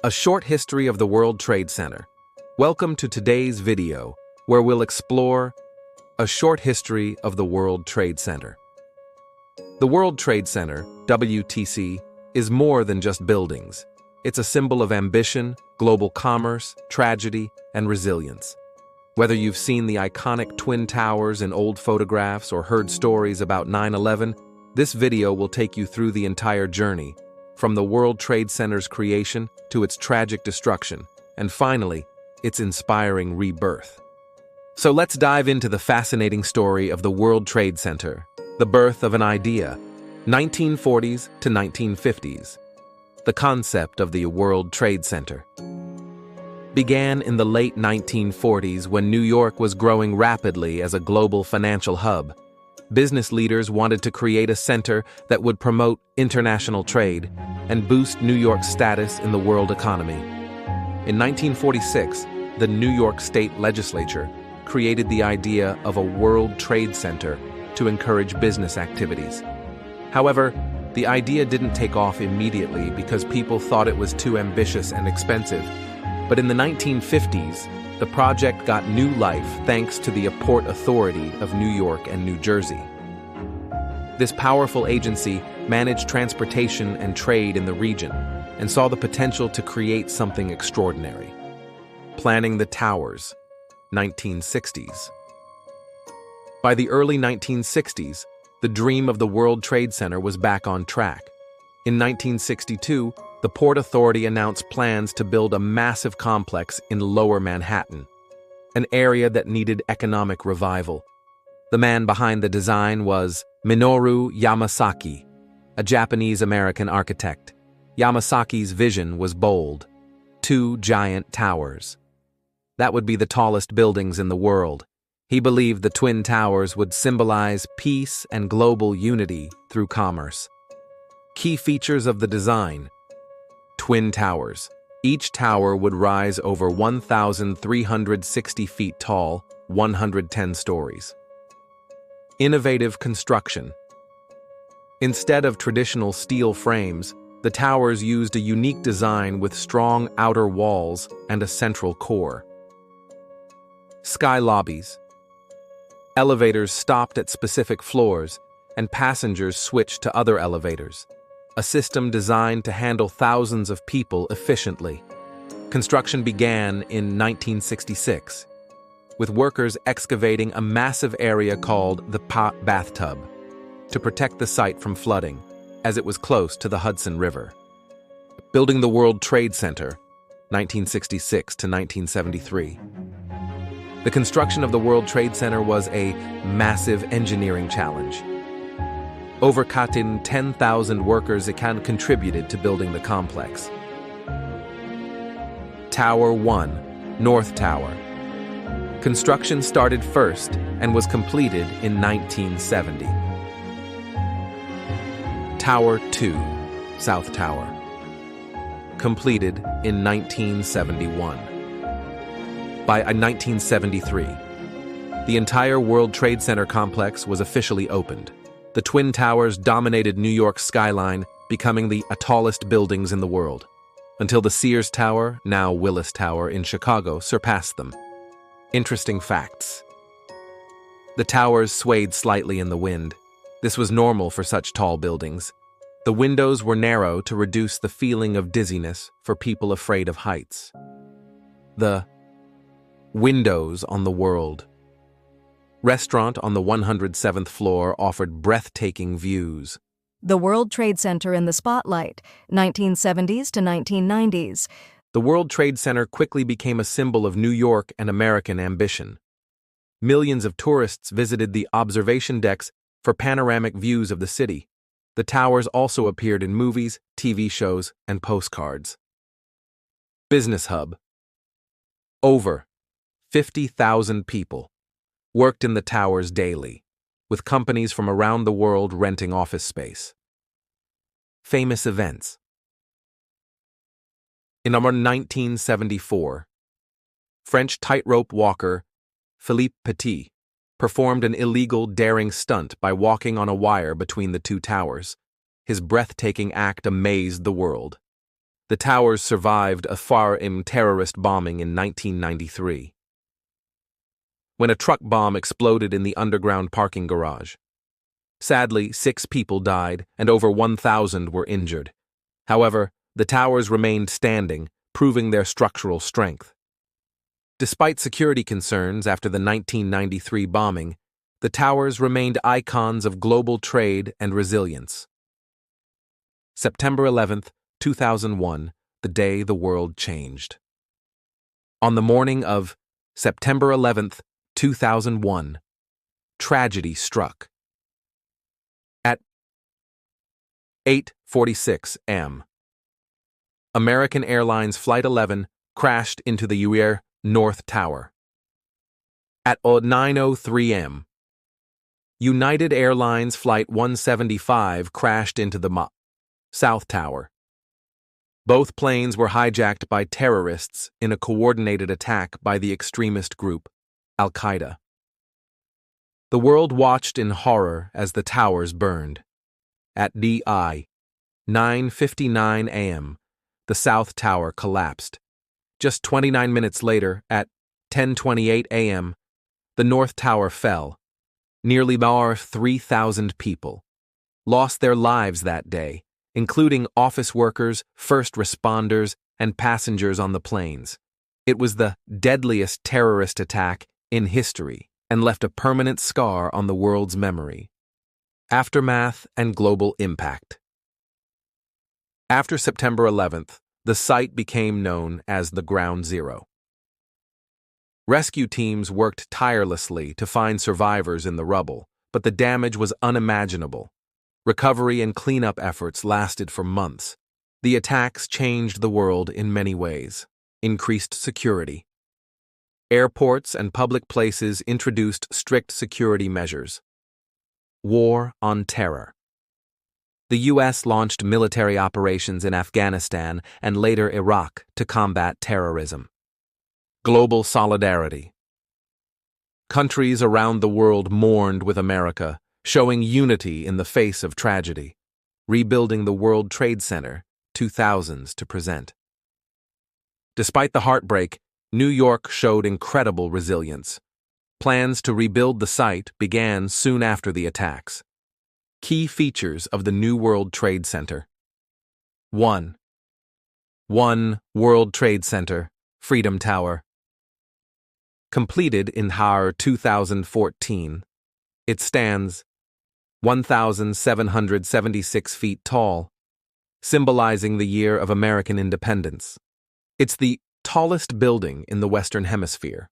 A short history of the World Trade Center. Welcome to today's video, where we'll explore a short history of the World Trade Center. The World Trade Center, WTC, is more than just buildings. It's a symbol of ambition, global commerce, tragedy, and resilience. Whether you've seen the iconic Twin Towers in old photographs or heard stories about 9/11, this video will take you through the entire journey, from the World Trade Center's creation to its tragic destruction, and finally, its inspiring rebirth. So let's dive into the fascinating story of the World Trade Center, the birth of an idea, 1940s to 1950s. The concept of the World Trade Center began in the late 1940s when New York was growing rapidly as a global financial hub. Business leaders wanted to create a center that would promote international trade and boost New York's status in the world economy. In 1946, the New York State Legislature created the idea of a World Trade Center to encourage business activities. However, the idea didn't take off immediately because people thought it was too ambitious and expensive. But in the 1950s, the project got new life thanks to the Port Authority of New York and New Jersey. This powerful agency managed transportation and trade in the region and saw the potential to create something extraordinary. Planning the towers, 1960s. By the early 1960s, the dream of the World Trade Center was back on track. In 1962, the Port Authority announced plans to build a massive complex in Lower Manhattan, an area that needed economic revival. The man behind the design was Minoru Yamasaki, a Japanese-American architect. Yamasaki's vision was bold: 2 giant towers. That would be the tallest buildings in the world. He believed the Twin Towers would symbolize peace and global unity through commerce. Key features of the design: Twin Towers. Each tower would rise over 1,360 feet tall, 110 stories. Innovative construction. Instead of traditional steel frames, the towers used a unique design with strong outer walls and a central core. Sky lobbies. Elevators stopped at specific floors, and passengers switched to other elevators, a system designed to handle thousands of people efficiently. Construction began in 1966, with workers excavating a massive area called the Bathtub to protect the site from flooding, as it was close to the Hudson River. Building the World Trade Center, 1966 to 1973. The construction of the World Trade Center was a massive engineering challenge. Over 10,000 workers contributed to building the complex. Tower 1, North Tower. Construction started first and was completed in 1970. Tower 2, South Tower. Completed in 1971. By 1973, the entire World Trade Center complex was officially opened. The Twin Towers dominated New York's skyline, becoming the tallest buildings in the world, until the Sears Tower, now Willis Tower in Chicago, surpassed them. Interesting facts. The towers swayed slightly in the wind. This was normal for such tall buildings. The windows were narrow to reduce the feeling of dizziness for people afraid of heights. The windows on the world. Restaurant on the 107th floor offered breathtaking views. The World Trade Center in the spotlight, 1970s to 1990s. The World Trade Center quickly became a symbol of New York and American ambition. Millions of tourists visited the observation decks for panoramic views of the city. The towers also appeared in movies, TV shows, and postcards. Business hub. Over 50,000 people worked in the towers daily, with companies from around the world renting office space. Famous events. In 1974, French tightrope walker Philippe Petit performed an illegal daring stunt by walking on a wire between the 2 towers. His breathtaking act amazed the world. The towers survived a far-im terrorist bombing in 1993, when a truck bomb exploded in the underground parking garage. Sadly, 6 people died and over 1,000 were injured. However, the towers remained standing, proving their structural strength. Despite security concerns after the 1993 bombing, the towers remained icons of global trade and resilience. September 11, 2001, the day the world changed. On the morning of September 11, 2001, tragedy struck. At 8:46 am, American Airlines Flight 11 crashed into the UAE North Tower. At 9:03 am, United Airlines Flight 175 crashed into the South Tower. Both planes were hijacked by terrorists in a coordinated attack by the extremist group Al-Qaeda. The world watched in horror as the towers burned. At 9:59 am, the South Tower collapsed. Just 29 minutes later, at 10:28 am, the North Tower fell. Nearly 3,000 people lost their lives that day, including office workers, first responders, and passengers on the planes. It was the deadliest terrorist attack in history and left a permanent scar on the world's memory. Aftermath and global impact. After September 11th, the site became known as the Ground Zero. Rescue teams worked tirelessly to find survivors in the rubble, but the damage was unimaginable. Recovery and cleanup efforts lasted for months. The attacks changed the world in many ways. Increased security. Airports and public places introduced strict security measures. War on terror. The U.S. launched military operations in Afghanistan and later Iraq to combat terrorism. Global solidarity. Countries around the world mourned with America, showing unity in the face of tragedy. Rebuilding the World Trade Center, 2000s to present. Despite the heartbreak, New York showed incredible resilience. Plans to rebuild the site began soon after the attacks. Key features of the new World Trade Center. 1. World Trade Center, Freedom Tower. Completed in 2014, it stands 1,776 feet tall, symbolizing the year of American independence. It's the tallest building in the Western Hemisphere.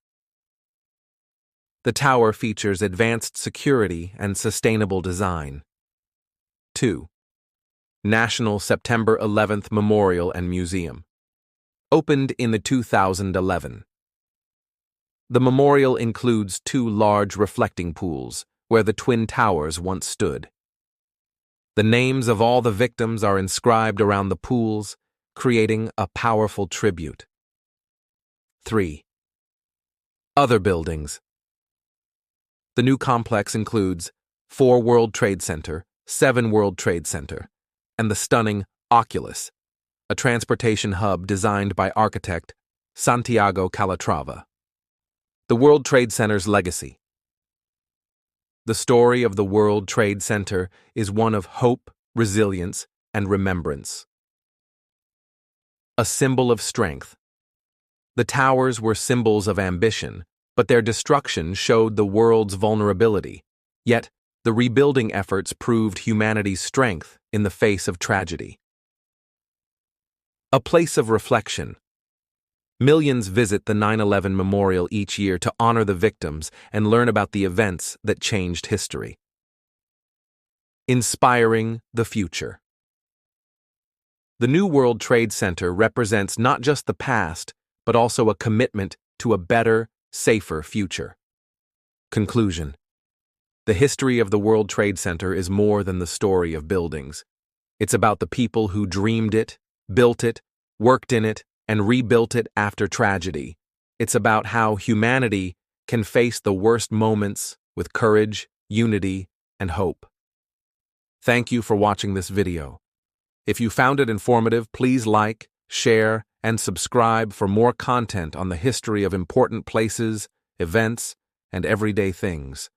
The tower features advanced security and sustainable design. 2. National September 11th Memorial and Museum. Opened in 2011. The memorial includes 2 large reflecting pools, where the Twin Towers once stood. The names of all the victims are inscribed around the pools, creating a powerful tribute. 3. Other buildings. The new complex includes 4 World Trade Center, 7 World Trade Center, and the stunning Oculus, a transportation hub designed by architect Santiago Calatrava. The World Trade Center's legacy. The story of the World Trade Center is one of hope, resilience, and remembrance. A symbol of strength. The towers were symbols of ambition, but their destruction showed the world's vulnerability. Yet, the rebuilding efforts proved humanity's strength in the face of tragedy. A place of reflection. Millions visit the 9/11 Memorial each year to honor the victims and learn about the events that changed history. Inspiring the future. The new World Trade Center represents not just the past, but also a commitment to a better, safer future. Conclusion. The history of the World Trade Center is more than the story of buildings. It's about the people who dreamed it, built it, worked in it, and rebuilt it after tragedy. It's about how humanity can face the worst moments with courage, unity, and hope. Thank you for watching this video. If you found it informative, please like, share, and subscribe for more content on the history of important places, events, and everyday things.